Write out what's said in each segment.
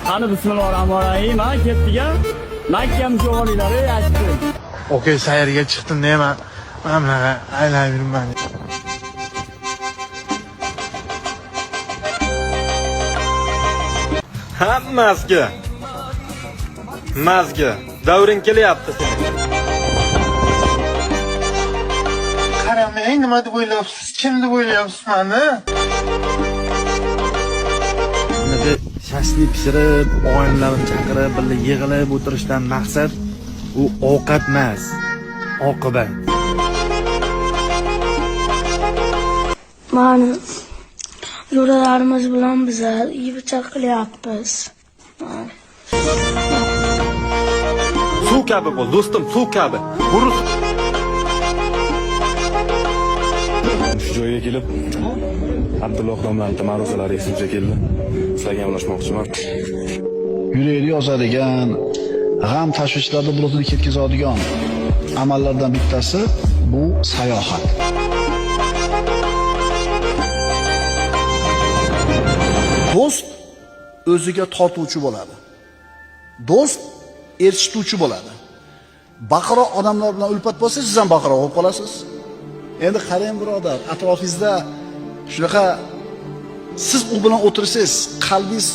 Qani bismillahirrohmanirrohim. Ha, ketdik-a. Makkam jo'g'ilari aytdi. Okay, sayrga chiqdim nima? Mana bunaqa aylanib yuribman. Hammasiga. Mazga. Davring kelyapti sening. Qaramang, nima deb o'ylayapsiz? Kim deb o'ylayapsiz meni? Bunaqa shashlik pishirib, oilalarni chaqirib, birga yig'ilib o'tirishdan maqsad u ovqat emas, oqibat. Mana jo'ralarimiz bilan biza yeb-ichak qilyapmiz. Suv kabi bo'l, do'stim, suv kabi. Burus. Shu joyga kelib, Abdulloh domlaning ma'ruzalari esimga keldi. Sizlarga gaplashmoqchiman. Yurakni yozadigan, g'am tashvishlarni bulutini ketkazadigan amallardan bittasi bu sayohat. Do'st o'ziga tortuvchi bo'ladi. Do'st erishituvchi bo'ladi. Baqiroq odamlar bilan ulfat bo'lsa, siz ham baqiroq bo'lib qolasiz. Endi qarang birodar, atrofingizda shunaqa siz u bilan o'tirsangiz, qalbingiz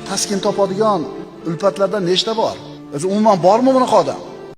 taskin topadigan ulfatlardan nechta bor? O'zi umuman bormi bunaqa odam?